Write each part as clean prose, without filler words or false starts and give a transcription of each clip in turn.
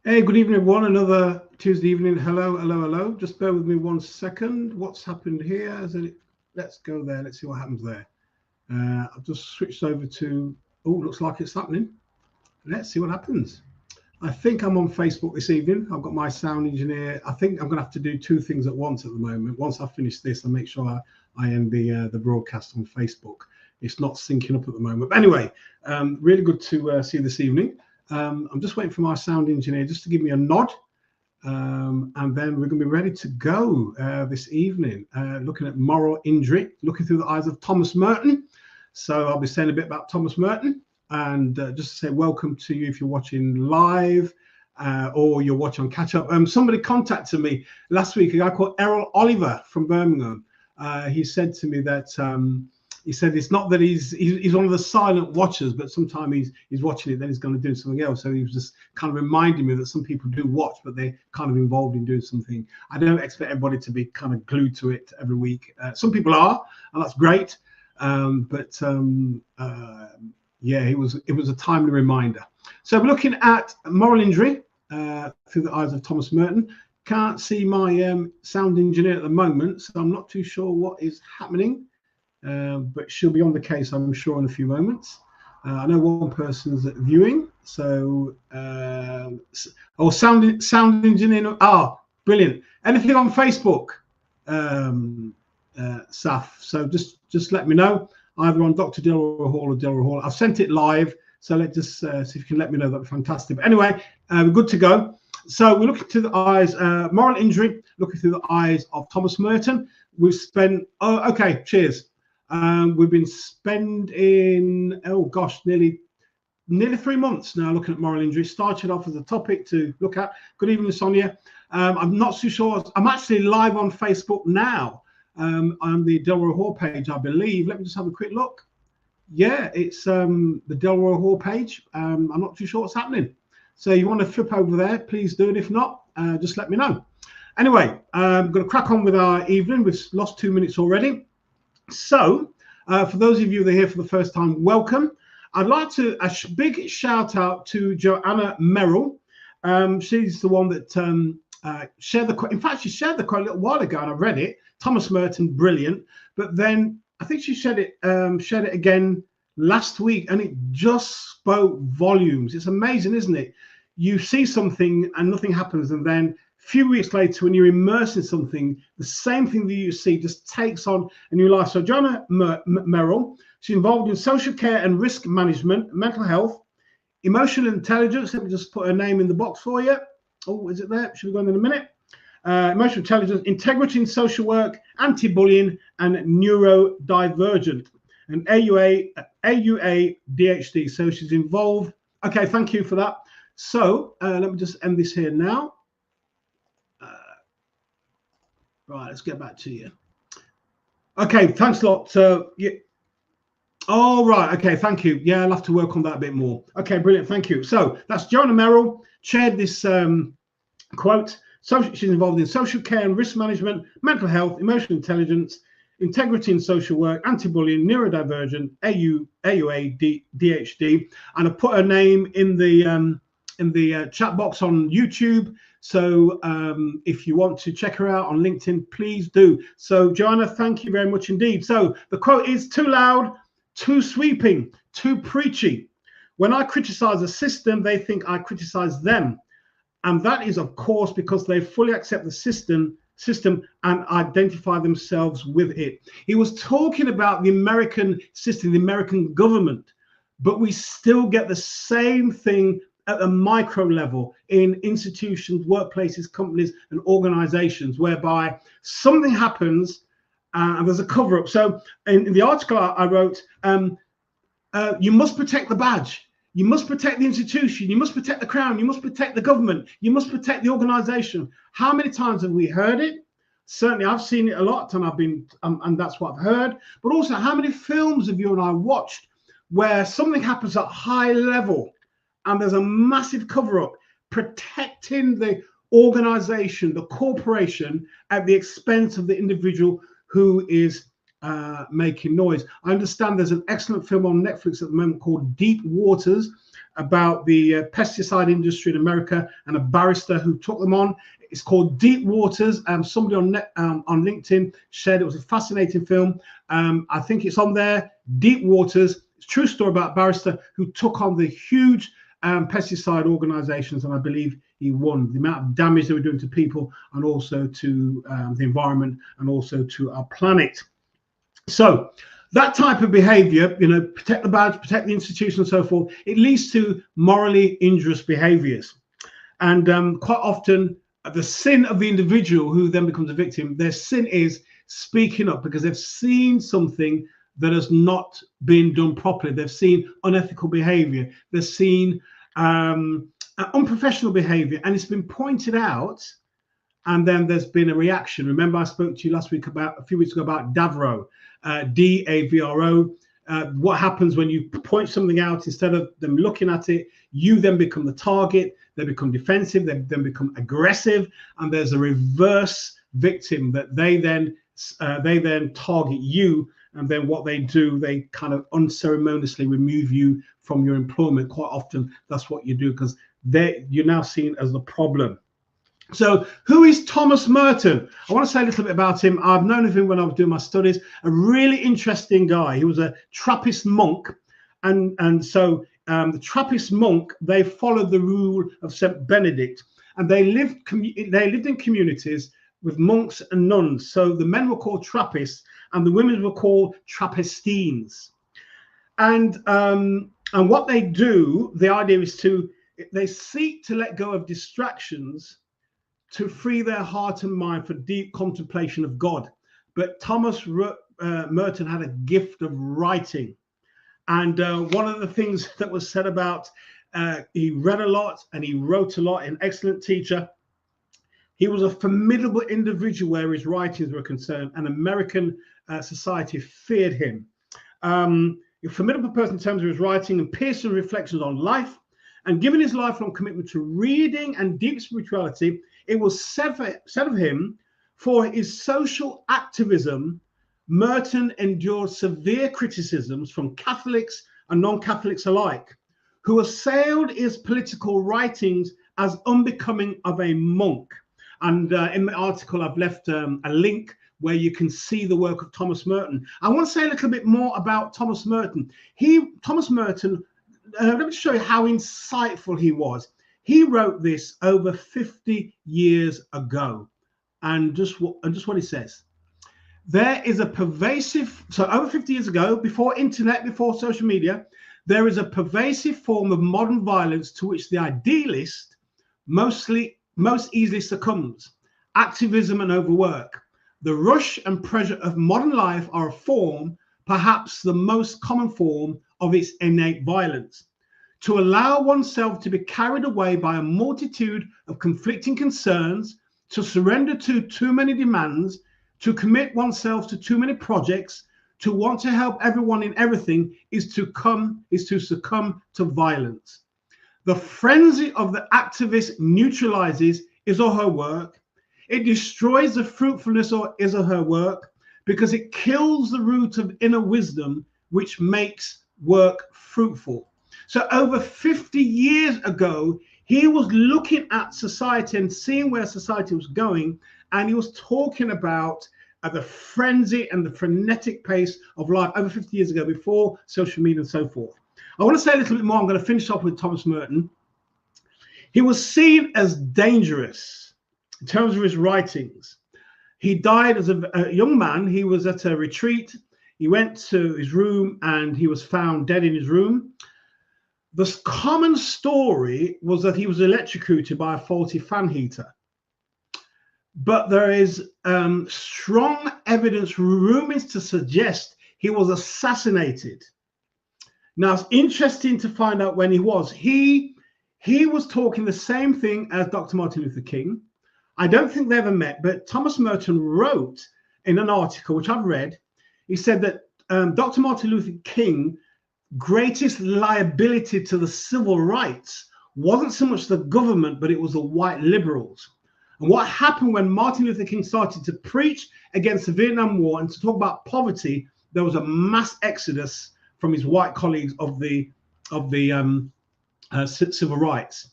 Hey, good evening, everyone. Another Tuesday evening. Hello, hello, hello. Just bear with me 1 second. What's happened here? Let's go there. Let's see what happens there. I've just switched over to. Oh, looks like it's happening. Let's see what happens. I think I'm on Facebook this evening. I've got my sound engineer. I think I'm going to have to do two things at once at the moment. Once I finish this, I'll make sure I end the broadcast on Facebook. It's not syncing up at the moment. But anyway, really good to see you this evening. I'm just waiting for my sound engineer just to give me a nod. And then we're going to be ready to go this evening, looking at moral injury, looking through the eyes of Thomas Merton. So I'll be saying a bit about Thomas Merton. And just to say welcome to you if you're watching live or you're watching on catch up. Somebody contacted me last week, a guy called Errol Oliver from Birmingham. He said to me that he said it's not that he's one of the silent watchers, but sometimes he's watching it, then he's going to do something else. So he was just kind of reminding me that some people do watch, but they're kind of involved in doing something. I don't expect everybody to be kind of glued to it every week. Some people are, and that's great. Yeah, it was a timely reminder. So we're looking at moral injury through the eyes of Thomas Merton. Can't see my sound engineer at the moment, so I'm not too sure what is happening. But she'll be on the case, I'm sure, in a few moments. I know one person's viewing, so sound engineer. Brilliant. Anything on Facebook, Saf? So just let me know, either on Dr. Delroy Hall or Delroy Hall. I've sent it live, so let's just see if you can let me know. That'd be fantastic. But anyway, we're good to go. So we're looking through the eyes, moral injury, looking through the eyes of Thomas Merton. We've spent. Oh, okay. Cheers. We've been spending, nearly 3 months now looking at moral injury. Started off as a topic to look at. Good evening, Sonia. I'm not too sure. I'm actually live on Facebook now on the Delroy Hall page, I believe. Let me just have a quick look. Yeah, it's the Delroy Hall page. I'm not too sure what's happening. So you want to flip over there, please do it. If not, just let me know. Anyway, I'm going to crack on with our evening. We've lost 2 minutes already. So, for those of you that are here for the first time, welcome. I'd like to a big shout out to Joanna Merrill. She's the one that shared the quote. In fact, she shared the quote a little while ago, and I read it. Thomas Merton, brilliant. But then I think she shared it again last week, and it just spoke volumes. It's amazing, isn't it? You see something and nothing happens, and then few weeks later, when you're immersed in something, the same thing that you see just takes on a new life. So Joanna Merrill, she's involved in social care and risk management, mental health, emotional intelligence. Let me just put her name in the box for you. Oh, is it there? Should we go in a minute? Emotional intelligence, integrity in social work, anti-bullying, and neurodivergent, and AUA DHD. So she's involved. Okay, thank you for that. So let me just end this here now. Right, let's get back to you. Okay, thanks a lot. So, yeah. Oh, right. Okay, thank you. Yeah, I'll have to work on that a bit more. Okay, brilliant. Thank you. So that's Joanna Merrill shared this quote. So she's involved in social care and risk management, mental health, emotional intelligence, integrity in social work, anti-bullying, neurodivergent, AUA, DHD, and I put her name in the chat box on YouTube. So if you want to check her out on LinkedIn, please do. So Joanna, thank you very much indeed. So the quote is: too loud, too sweeping, too preachy. When I criticize a system, they think I criticize them. And that is, of course, because they fully accept the system and identify themselves with it. He was talking about the American system, the American government, but we still get the same thing at a micro level in institutions, workplaces, companies, and organizations, whereby something happens and there's a cover up. So in the article I wrote, you must protect the badge. You must protect the institution. You must protect the crown. You must protect the government. You must protect the organization. How many times have we heard it? Certainly, I've seen it a lot, and and that's what I've heard. But also, how many films have you and I watched where something happens at high level and there's a massive cover-up protecting the organization, the corporation, at the expense of the individual who is making noise? I understand there's an excellent film on Netflix at the moment called Deep Waters. about the pesticide industry in America and a barrister who took them on. It's called Deep Waters. Somebody on LinkedIn said it was a fascinating film. I think it's on there. Deep Waters. It's a true story about a barrister who took on the huge pesticide organizations, and I believe he won. The amount of damage they were doing to people and also to the environment and also to our planet. So that type of behavior, you know, protect the badge, protect the institution and so forth, it leads to morally injurious behaviors. And quite often the sin of the individual who then becomes a victim, their sin is speaking up because they've seen something that has not been done properly. They've seen unethical behavior. They've seen unprofessional behavior, and it's been pointed out, and then there's been a reaction. Remember, I spoke to you a few weeks ago about Davro, D-A-V-R-O. What happens when you point something out, instead of them looking at it, you then become the target, they become defensive, they then become aggressive, and there's a reverse victim that they then target you, and then what they do, they kind of unceremoniously remove you from your employment. Quite often that's what you do, because you're now seen as the problem. So who is Thomas Merton? I want to say a little bit about him. I've known of him when I was doing my studies. A really interesting guy. He was a Trappist monk, and so the Trappist monk, they followed the rule of St. Benedict, and they lived in communities with monks and nuns. So the men were called Trappists and the women were called Trappistines. And what they do, the idea is they seek to let go of distractions to free their heart and mind for deep contemplation of God. But Thomas Merton had a gift of writing. And one of the things that was said about, he read a lot and he wrote a lot, an excellent teacher. He was a formidable individual where his writings were concerned, and American society feared him. A formidable person in terms of his writing and piercing reflections on life, and given his lifelong commitment to reading and deep spirituality, it was said of him, for his social activism, Merton endured severe criticisms from Catholics and non-Catholics alike, who assailed his political writings as unbecoming of a monk. And in my article, I've left a link where you can see the work of Thomas Merton. I want to say a little bit more about Thomas Merton. Thomas Merton, let me show you how insightful he was. He wrote this over 50 years ago, and just what he says. There is a pervasive, so over 50 years ago, before internet, before social media, there is a pervasive form of modern violence to which the idealist most easily succumbs: activism and overwork. The rush and pressure of modern life are a form, perhaps the most common form, of its innate violence. To allow oneself to be carried away by a multitude of conflicting concerns, to surrender to too many demands, to commit oneself to too many projects, to want to help everyone in everything is to succumb to violence. The frenzy of the activist neutralizes his or her work. It destroys the fruitfulness of his or her work because it kills the root of inner wisdom, which makes work fruitful. So over 50 years ago, he was looking at society and seeing where society was going, and he was talking about the frenzy and the frenetic pace of life over 50 years ago, before social media and so forth. I want to say a little bit more. I'm going to finish off with Thomas Merton. He was seen as dangerous in terms of his writings. He died as a young man. He was at a retreat. He went to his room and he was found dead in his room. The common story was that he was electrocuted by a faulty fan heater. But there is strong evidence, rumors to suggest he was assassinated. Now, it's interesting to find out when he was. He was talking the same thing as Dr. Martin Luther King. I don't think they ever met, but Thomas Merton wrote in an article, which I've read, he said that Dr. Martin Luther King's greatest liability to the civil rights wasn't so much the government, but it was the white liberals. And what happened when Martin Luther King started to preach against the Vietnam War and to talk about poverty, there was a mass exodus from his white colleagues of the civil rights.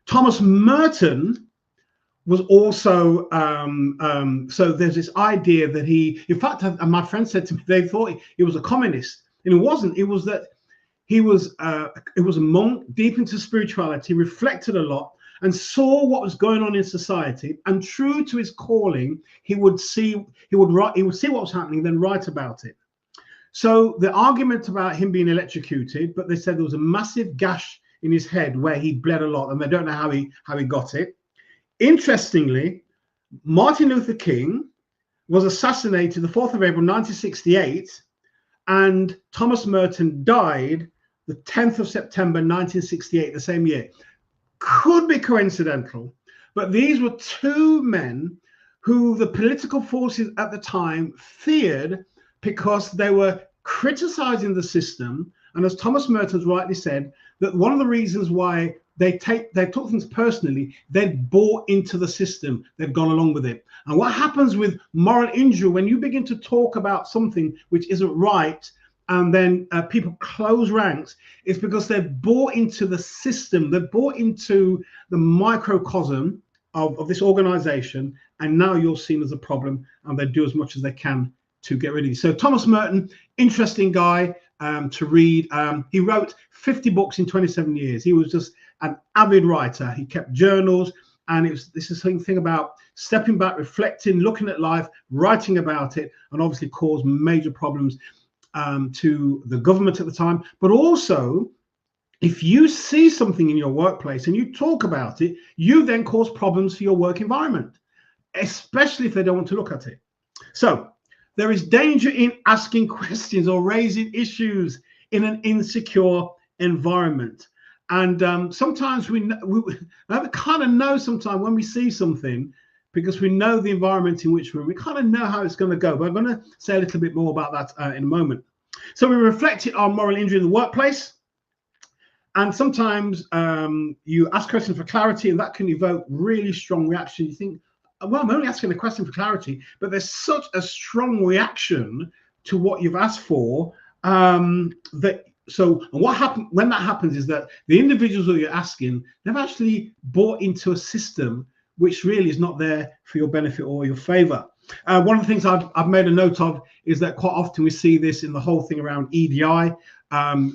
Thomas Merton was also, so there's this idea that he, in fact, my friend said to me, they thought he was a communist, and it wasn't. It was that he was a monk deep into spirituality, reflected a lot, and saw what was going on in society, and true to his calling, he would see what was happening, then write about it. So the argument about him being electrocuted, but they said there was a massive gash in his head where he bled a lot, and they don't know how he got it. Interestingly, Martin Luther King was assassinated the 4th of April 1968, and Thomas Merton died the 10th of September 1968, the same year. Could be coincidental, but these were two men who the political forces at the time feared because they were criticizing the system. And as Thomas Merton rightly said, that one of the reasons why they took things personally, they'd bought into the system, they've gone along with it. And what happens with moral injury, when you begin to talk about something which isn't right, and then people close ranks, it's because they've bought into the system, they've bought into the microcosm of this organization, and now you're seen as a problem, and they do as much as they can to get rid of you. So Thomas Merton, interesting guy to read. He wrote 50 books in 27 years. He was just an avid writer. He kept journals, and this is something about stepping back, reflecting, looking at life, writing about it, and obviously caused major problems to the government at the time. But also, if you see something in your workplace and you talk about it, you then cause problems for your work environment, especially if they don't want to look at it. So there is danger in asking questions or raising issues in an insecure environment. And sometimes we kind of know sometimes when we see something, because we know the environment in which we're in, we kind of know how it's going to go. But I'm going to say a little bit more about that in a moment. So we reflected on moral injury in the workplace. And sometimes you ask questions for clarity, and that can evoke really strong reaction. You think, well, I'm only asking a question for clarity, but there's such a strong reaction to what you've asked for that. So, and what happens when that happens is that the individuals who you're asking, they've actually bought into a system which really is not there for your benefit or your favor. One of the things I've made a note of is that quite often we see this in the whole thing around EDI,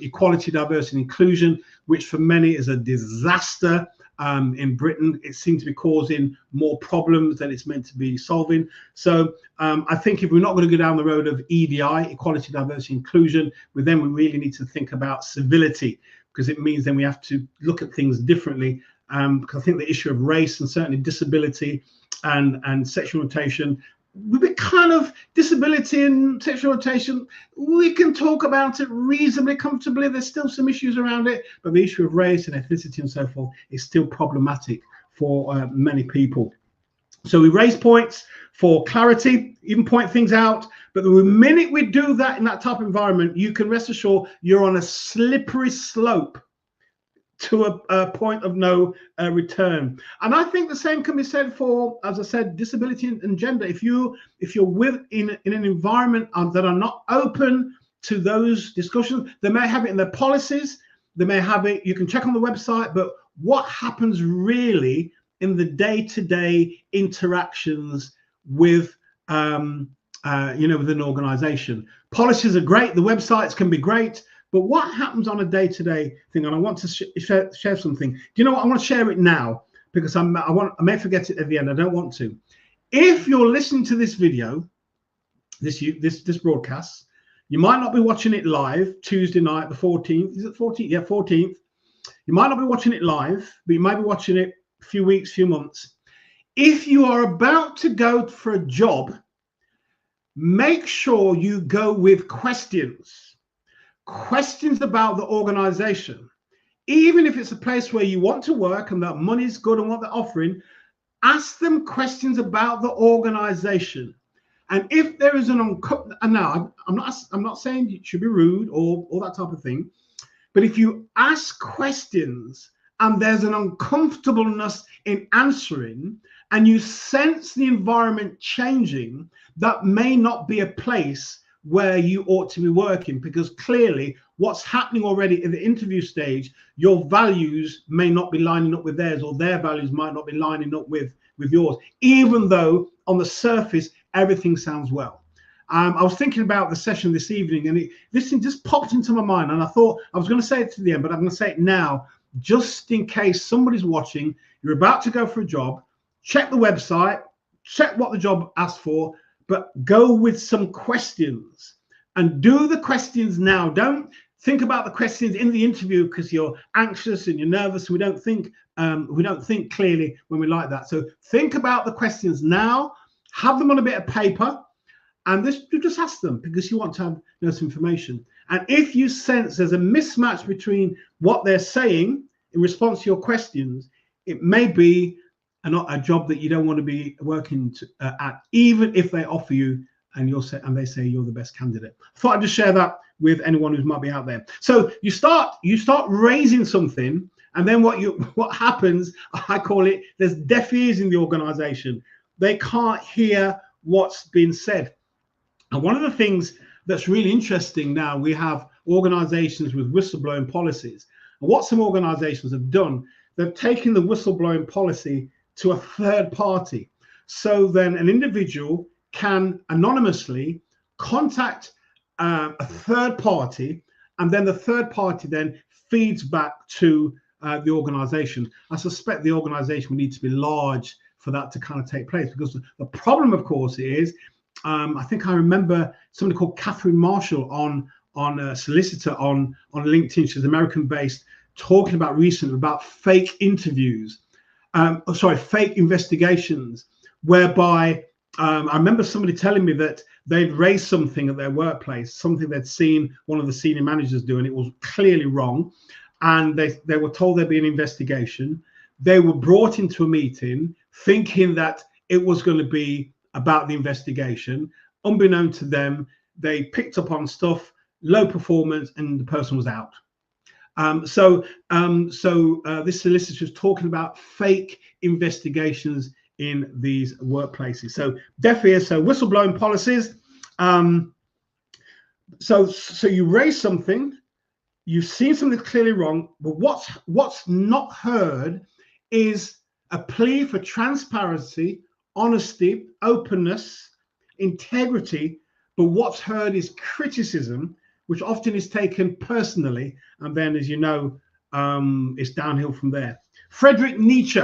equality, diversity, and inclusion, which for many is a disaster. In Britain, it seems to be causing more problems than it's meant to be solving. So I think if we're not going to go down the road of EDI, equality, diversity, inclusion, then we really need to think about civility, because it means then we have to look at things differently. Because I think the issue of race and certainly disability and sexual orientation, we kind of disability and sexual orientation, we can talk about it reasonably comfortably. There's still some issues around it, but the issue of race and ethnicity and so forth is still problematic for many people. So we raise points for clarity, even point things out. But the minute we do that in that type of environment, you can rest assured you're on a slippery slope to a point of no return. And I think the same can be said for, as I said, disability and gender. If you're in an environment that are not open to those discussions, they may have it in their policies, they may have it, you can check on the website, but what happens really in the day-to-day interactions with with an organization? Policies are great, the websites can be great, but what happens on a day-to-day thing? And I want to share something. Do you know what? I want to share it now because I may forget it at the end. I don't want to. If you're listening to this video, this broadcast, you might not be watching it live Tuesday night, the 14th. Is it 14th? Yeah, 14th. You might not be watching it live, but you might be watching it a few weeks, few months. If you are about to go for a job, make sure you go with questions about the organization. Even if it's a place where you want to work and that money's good and what they're offering, ask them questions about the organization. And if there is and now I'm not saying you should be rude or that type of thing, but if you ask questions and there's an uncomfortableness in answering, and you sense the environment changing, that may not be a place where you ought to be working, because clearly what's happening already in the interview stage, your values may not be lining up with theirs, or their values might not be lining up with yours, even though on the surface everything sounds well. I was thinking about the session this evening, and this thing just popped into my mind, and I thought I was going to say it to the end, but I'm going to say it now, just in case somebody's watching. You're about to go for a job. Check the website, check what the job asks for, but go with some questions, and do the questions now. Don't think about the questions in the interview because you're anxious and you're nervous. We don't think clearly when we like that. So think about the questions now, have them on a bit of paper, and you just ask them because you want to have some information. And if you sense there's a mismatch between what they're saying in response to your questions, it may be a job that you don't want to be working at, even if they offer you and they say you're the best candidate. I thought I'd just share that with anyone who might be out there. So you start raising something, and then what happens, I call it, there's deaf ears in the organization. They can't hear what's been said. And one of the things that's really interesting now, we have organizations with whistleblowing policies. And what some organizations have done, they've taken the whistleblowing policy to a third party. So then an individual can anonymously contact a third party, and then the third party then feeds back to the organization. I suspect the organization will need to be large for that to kind of take place, because the problem, of course, is I think I remember somebody called Catherine Marshall on a solicitor on LinkedIn. She's American based, talking about recently about fake interviews, fake investigations, whereby I remember somebody telling me that they'd raised something at their workplace, something they'd seen one of the senior managers do, and it was clearly wrong. And they were told there'd be an investigation. They were brought into a meeting thinking that it was going to be about the investigation. Unbeknown to them, they picked up on stuff, low performance, and the person was out. So this solicitor was talking about fake investigations in these workplaces. So deaf ears, so whistleblowing policies. So you raise something, you've seen something clearly wrong, but what's not heard is a plea for transparency, honesty, openness, integrity. But what's heard is criticism, which often is taken personally, and then, as you know, it's downhill from there. Friedrich Nietzsche,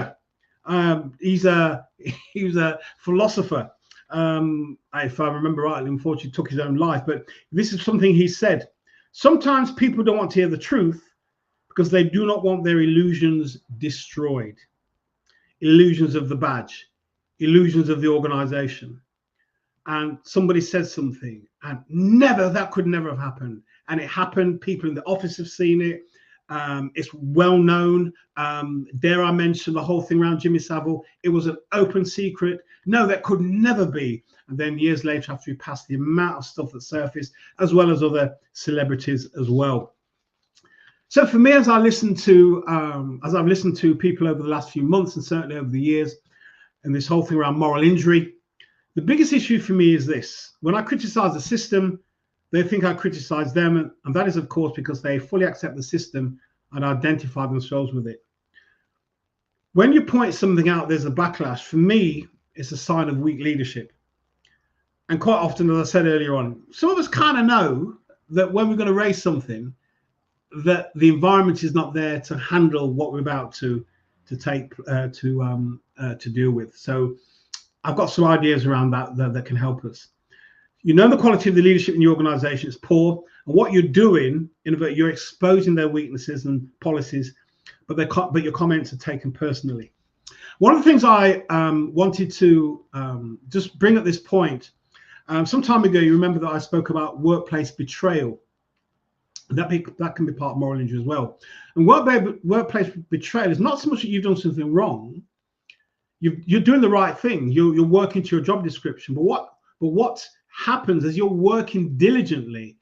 he's a philosopher. If I remember rightly, unfortunately, took his own life. But this is something he said: sometimes people don't want to hear the truth because they do not want their illusions destroyed. Illusions of the badge, illusions of the organization. And somebody said something, and that could never have happened. And it happened. People in the office have seen it. It's well known. Dare I mention the whole thing around Jimmy Savile? It was an open secret. No, that could never be. And then years later, after we passed, the amount of stuff that surfaced, as well as other celebrities as well. So for me, as I've listened to people over the last few months, and certainly over the years, and this whole thing around moral injury, the biggest issue for me is this: when I criticize the system, they think I criticize them, and that is, of course, because they fully accept the system and identify themselves with it. When you point something out, there's a backlash. For me, it's a sign of weak leadership. And quite often, as I said earlier on, some of us kind of know that when we're going to raise something, that the environment is not there to handle what we're about to deal with. So I've got some ideas around that can help us. You know, the quality of the leadership in your organization is poor, and what you're doing, you're exposing their weaknesses and policies, but your comments are taken personally. One of the things I wanted to just bring at this point, some time ago, you remember that I spoke about workplace betrayal. That can be part of moral injury as well. And workplace betrayal is not so much that you've done something wrong. You're doing the right thing. You're working to your job description. But what happens as you're working diligently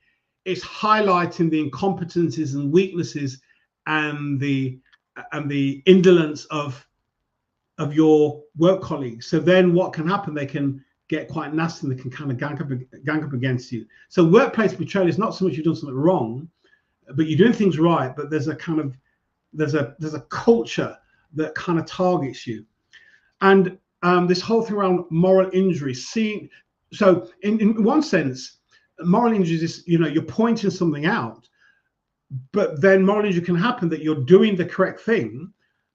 is highlighting the incompetencies and weaknesses and the indolence of your work colleagues. So then what can happen? They can get quite nasty, and they can kind of gang up against you. So workplace betrayal is not so much you've done something wrong. but you're doing things right, but there's a kind of there's a culture that kind of targets you. And this whole thing around moral injury, so in one sense, moral injuries is, you're pointing something out, but then moral injury can happen that you're doing the correct thing,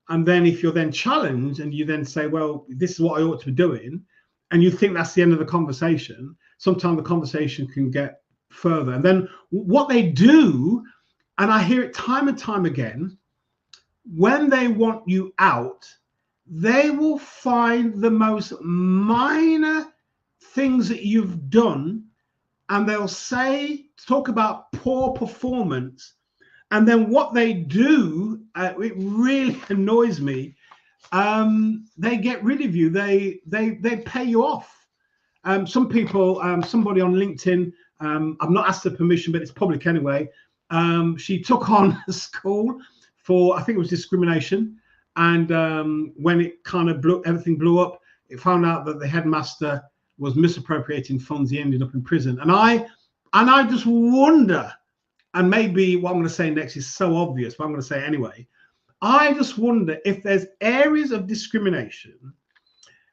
and then if you're then challenged and you then say, well, this is what I ought to be doing, and you think that's the end of the conversation, sometimes the conversation can get further. And then what they do, and I hear it time and time again, when they want you out, they will find the most minor things that you've done, and they'll talk about poor performance. And then what they do, it really annoys me. They get rid of you. They pay you off. Some people, somebody on LinkedIn, I've not asked her permission, but it's public anyway. She took on a school for, I think it was discrimination. And when it kind of everything blew up, it found out that the headmaster was misappropriating funds. He ended up in prison. And I just wonder, and maybe what I'm going to say next is so obvious, but I'm going to say it anyway. I just wonder if there's areas of discrimination,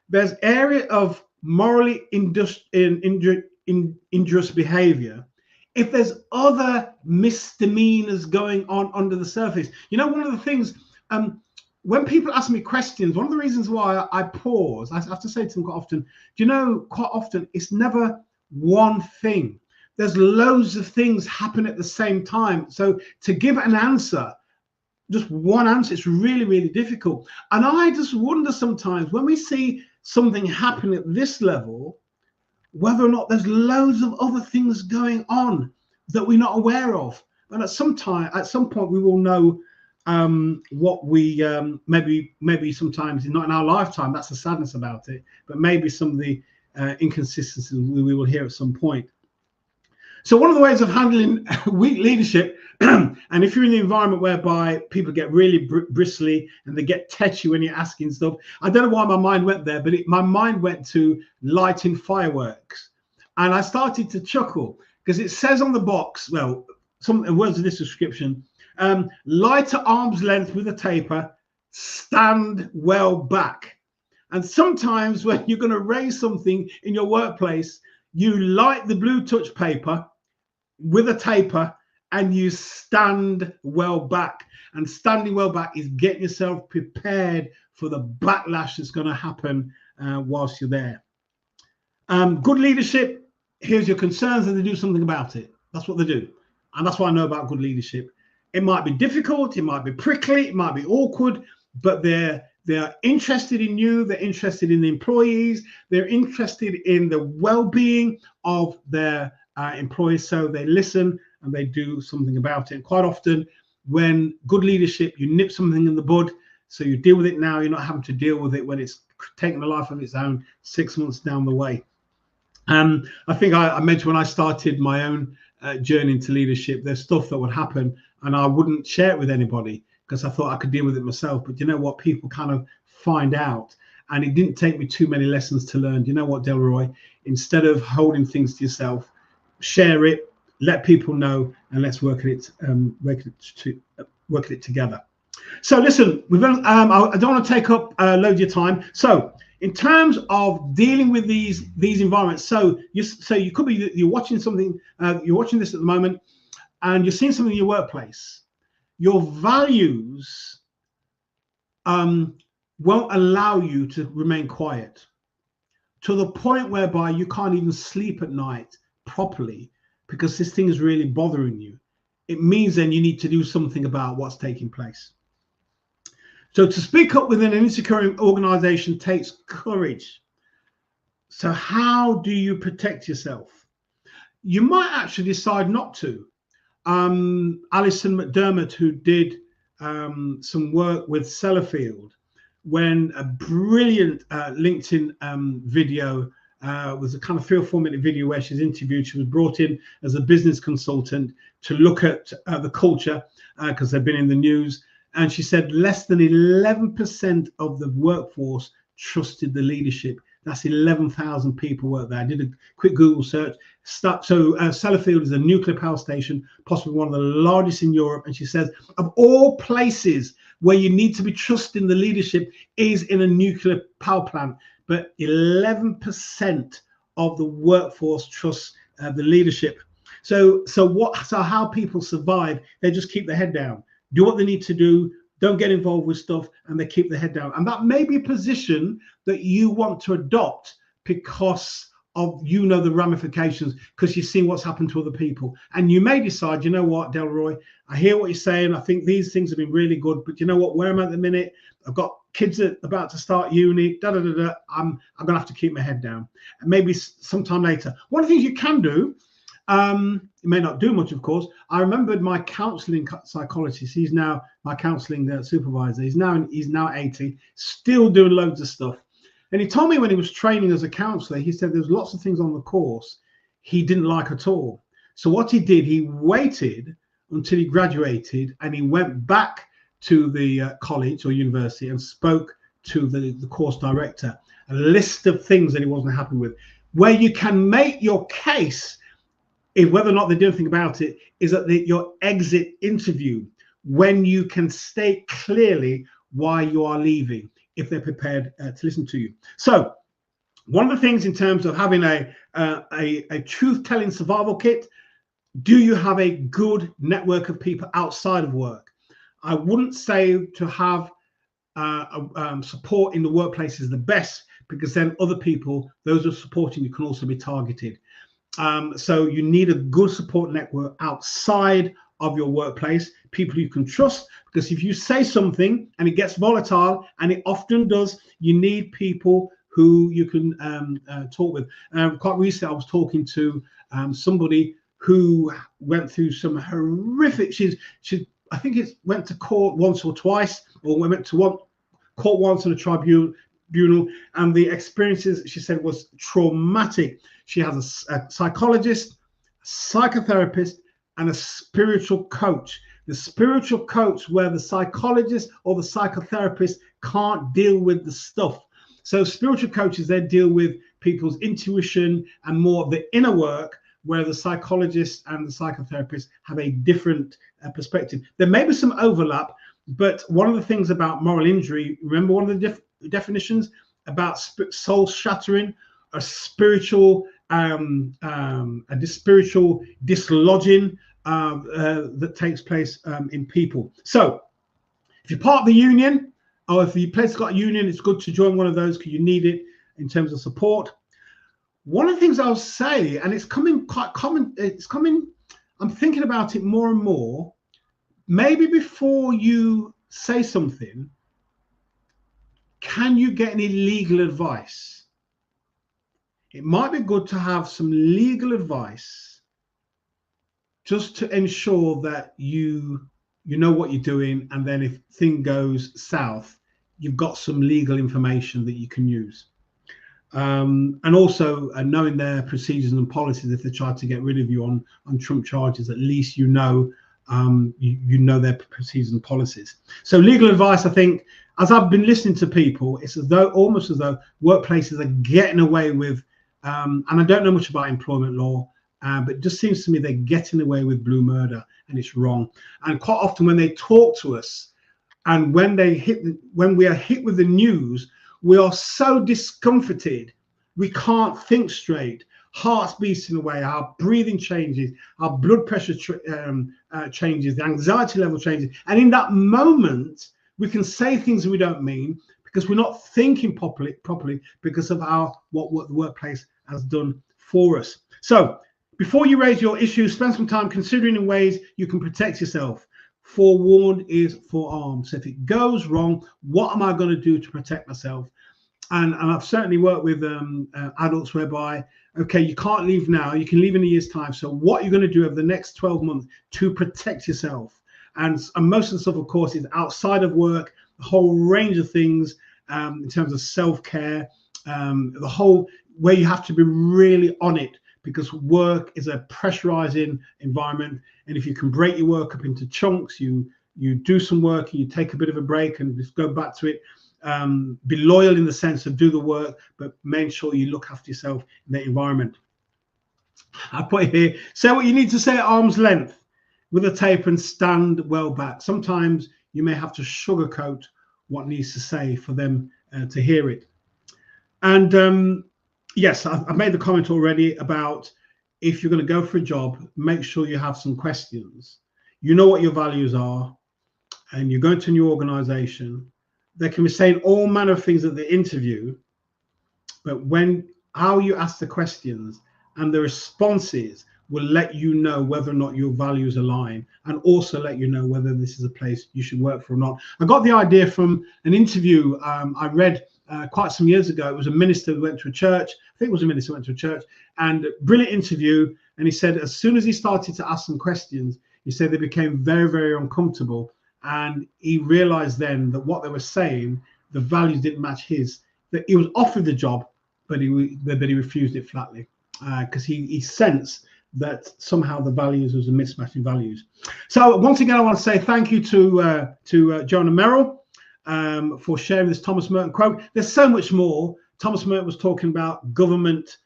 there's area of morally injurious behavior, if there's other misdemeanors going on under the surface. One of the things, when people ask me questions, one of the reasons why I pause, I have to say to them quite often, quite often it's never one thing. There's loads of things happen at the same time. So to give an answer, just one answer, it's really, really difficult. And I just wonder sometimes when we see something happen at this level, whether or not there's loads of other things going on that we're not aware of. And at some point, we will know what we maybe sometimes, not in our lifetime, that's the sadness about it, but maybe some of the inconsistencies we will hear at some point. So one of the ways of handling weak leadership, and if you're in the environment whereby people get really bristly and they get tetchy when you're asking stuff, I don't know why my mind went there, but my mind went to lighting fireworks. And I started to chuckle because it says on the box, well, some words of this description, light at arm's length with a taper, stand well back. And sometimes when you're going to raise something in your workplace, you light the blue touch paper with a taper and you stand well back. And standing well back is getting yourself prepared for the backlash that's going to happen whilst you're there. Good leadership, here's your concerns, and they do something about it. That's what they do. And that's what I know about good leadership. It might be difficult, it might be prickly, it might be awkward, but they are interested in you, they're interested in the employees, they're interested in the well-being of their employees, so they listen and they do something about it. And quite often, when good leadership, you nip something in the bud, so you deal with it now, you're not having to deal with it when it's taken a life of its own 6 months down the way. I think I mentioned when I started my own journey into leadership, there's stuff that would happen and I wouldn't share it with anybody because I thought I could deal with it myself. But you know what? People kind of find out. And it didn't take me too many lessons to learn. You know what, Delroy? Instead of holding things to yourself, share it, let people know, and let's work at it together. So listen, I don't want to take up loads of your time. So in terms of dealing with these environments, so you could be you're watching something, you're watching this at the moment, and you're seeing something in your workplace. Your values won't allow you to remain quiet to the point whereby you can't even sleep at night properly because this thing is really bothering you. It means then you need to do something about what's taking place. So to speak up within an insecure organization takes courage. So how do you protect yourself? You might actually decide not to. Alison McDermott, who did some work with Sellafield, when a brilliant LinkedIn video was a kind of 3 or 4 minute video where she's interviewed. She was brought in as a business consultant to look at the culture because they've been in the news. And she said less than 11% of the workforce trusted the leadership. That's 11,000 people work there. I did a quick Google search. Sellafield is a nuclear power station, possibly one of the largest in Europe. And she says, of all places where you need to be trusting the leadership is in a nuclear power plant. But 11% of the workforce trusts the leadership. So how people survive? They just keep their head down, do what they need to do, don't get involved with stuff, and they keep their head down. And that may be a position that you want to adopt because of, the ramifications, because you've seen what's happened to other people. And you may decide, you know what, Delroy, I hear what you're saying. I think these things have been really good, but you know what, where I'm at the minute, I've got kids about to start uni, I'm gonna have to keep my head down. And maybe sometime later. One of the things you can do, it may not do much, of course. I remembered my counselling psychologist. He's now my counselling supervisor. He's now 80, still doing loads of stuff. And he told me when he was training as a counsellor, he said there's lots of things on the course he didn't like at all. So what he did, he waited until he graduated, and he went back to the college or university and spoke to the course director, a list of things that he wasn't happy with. Where you can make your case, if whether or not they do anything about it, is at your exit interview, when you can state clearly why you are leaving, if they're prepared to listen to you. So one of the things in terms of having a truth-telling survival kit, do you have a good network of people outside of work? I wouldn't say to have support in the workplace is the best, because then other people, those who are supporting you, can also be targeted. So you need a good support network outside of your workplace, people you can trust, because if you say something and it gets volatile, and it often does, you need people who you can talk with. Quite recently, I was talking to somebody who went through some horrific, I think it went to court once or twice, or went to court once in a tribunal, and the experiences, she said, was traumatic. She has a psychologist, a psychotherapist, and a spiritual coach. The spiritual coach, where the psychologist or the psychotherapist can't deal with the stuff. So spiritual coaches, they deal with people's intuition and more of the inner work, where the psychologist and the psychotherapist have a different perspective. There may be some overlap, but one of the things about moral injury, remember one of the definitions about soul shattering, a spiritual spiritual dislodging that takes place in people. So if you're part of the union, or if your place has got a union, it's good to join one of those, because you need it in terms of support. One of the things I'll say, and it's coming quite common, I'm thinking about it more and more, maybe before you say something, can you get any legal advice? It might be good to have some legal advice, just to ensure that you know what you're doing, and then if thing goes south, you've got some legal information that you can use. And also knowing their procedures and policies, if they try to get rid of you on Trump charges, at least you know their procedures and policies. So legal advice, I think, as I've been listening to people, it's almost as though workplaces are getting away with, and I don't know much about employment law, but it just seems to me they're getting away with blue murder, and it's wrong. And quite often when they talk to us, and when we are hit with the news, we are so discomforted, we can't think straight. Heart's beating away, our breathing changes, our blood pressure changes, the anxiety level changes. And in that moment, we can say things we don't mean, because we're not thinking properly because of what the workplace has done for us. So before you raise your issues, spend some time considering in ways you can protect yourself. Forewarned is forearmed. So if it goes wrong, what am I going to do to protect myself? And I've certainly worked with adults whereby, okay, you can't leave now, you can leave in a year's time. So what are you going to do over the next 12 months to protect yourself? And most of the stuff, of course, is outside of work, a whole range of things in terms of self-care, the whole where you have to be really on it, because work is a pressurizing environment. And if you can break your work up into chunks, you do some work and you take a bit of a break and just go back to it. Be loyal in the sense of do the work, but make sure you look after yourself in that environment. I put it here, say what you need to say at arm's length with a tape and stand well back. Sometimes you may have to sugarcoat what needs to say for them to hear it. And yes, I've made the comment already about if you're going to go for a job, make sure you have some questions. You know what your values are, and you're going to a new organization. They can be saying all manner of things at the interview, but how you ask the questions and the responses will let you know whether or not your values align, and also let you know whether this is a place you should work for or not. I got the idea from an interview I read quite some years ago. It was a minister who went to a church. I think it was a minister who went to a church, and brilliant interview. And he said as soon as he started to ask some questions, he said they became very, very uncomfortable. And he realized then that what they were saying, the values didn't match his. That he was offered the job, but he refused it flatly because he sensed that somehow the values was a mismatch in values. So once again, I want to say thank you to Jonah Merrill for sharing this Thomas Merton quote. There's so much more. Thomas Merton was talking about government,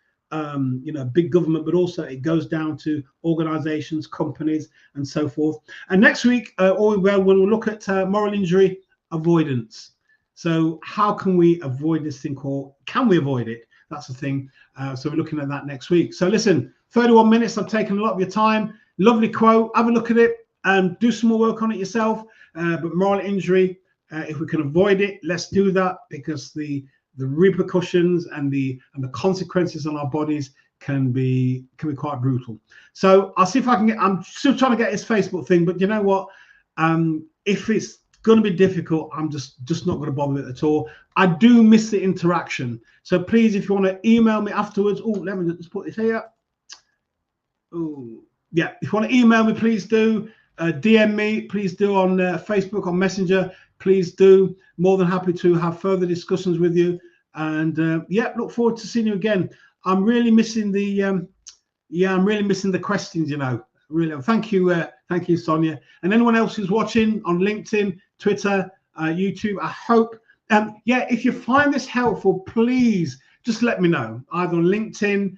big government, but also it goes down to organizations, companies, and so forth. And next week, we'll look at moral injury avoidance. So how can we avoid this thing, or can we avoid it? That's the thing. So we're looking at that next week. So listen, 31 minutes. I've taken a lot of your time. Lovely quote. Have a look at it and do some more work on it yourself. But moral injury, if we can avoid it, let's do that, because the repercussions and the consequences on our bodies can be quite brutal. So I'll see if I can get. I'm still trying to get his Facebook thing, but you know what? If it's going to be difficult, I'm just not going to bother with it at all. I do miss the interaction. So please, if you want to email me afterwards, let me just put this here. Yeah, if you want to email me, please do. DM me, please do, on Facebook, on Messenger. Please do. More than happy to have further discussions with you. And yeah, look forward to seeing you again. I'm really missing the I'm really missing the questions. Really. Thank you, Sonia, and anyone else who's watching on LinkedIn, Twitter, YouTube. I hope. If you find this helpful, please just let me know, either on LinkedIn,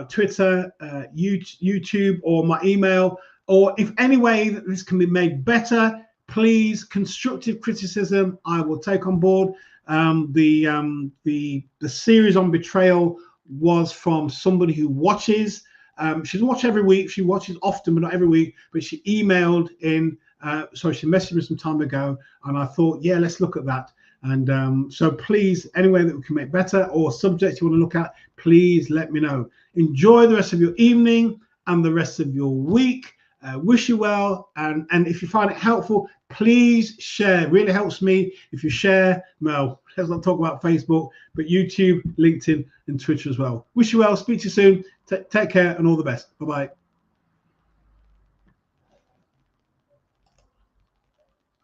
Twitter, YouTube, or my email, or if any way that this can be made better. Please, constructive criticism I will take on board. The series on betrayal was from somebody who watches. She doesn't watch every week. She watches often, but not every week. But she emailed in. She messaged me some time ago, and I thought, yeah, let's look at that. And so please, any way that we can make better, or subjects you want to look at, please let me know. Enjoy the rest of your evening and the rest of your week. Wish you well, and if you find it helpful, please share. It really helps me if you share. Well, let's not talk about Facebook, but YouTube, LinkedIn, and Twitter as well. Wish you well. Speak to you soon. Take care, and all the best. Bye-bye.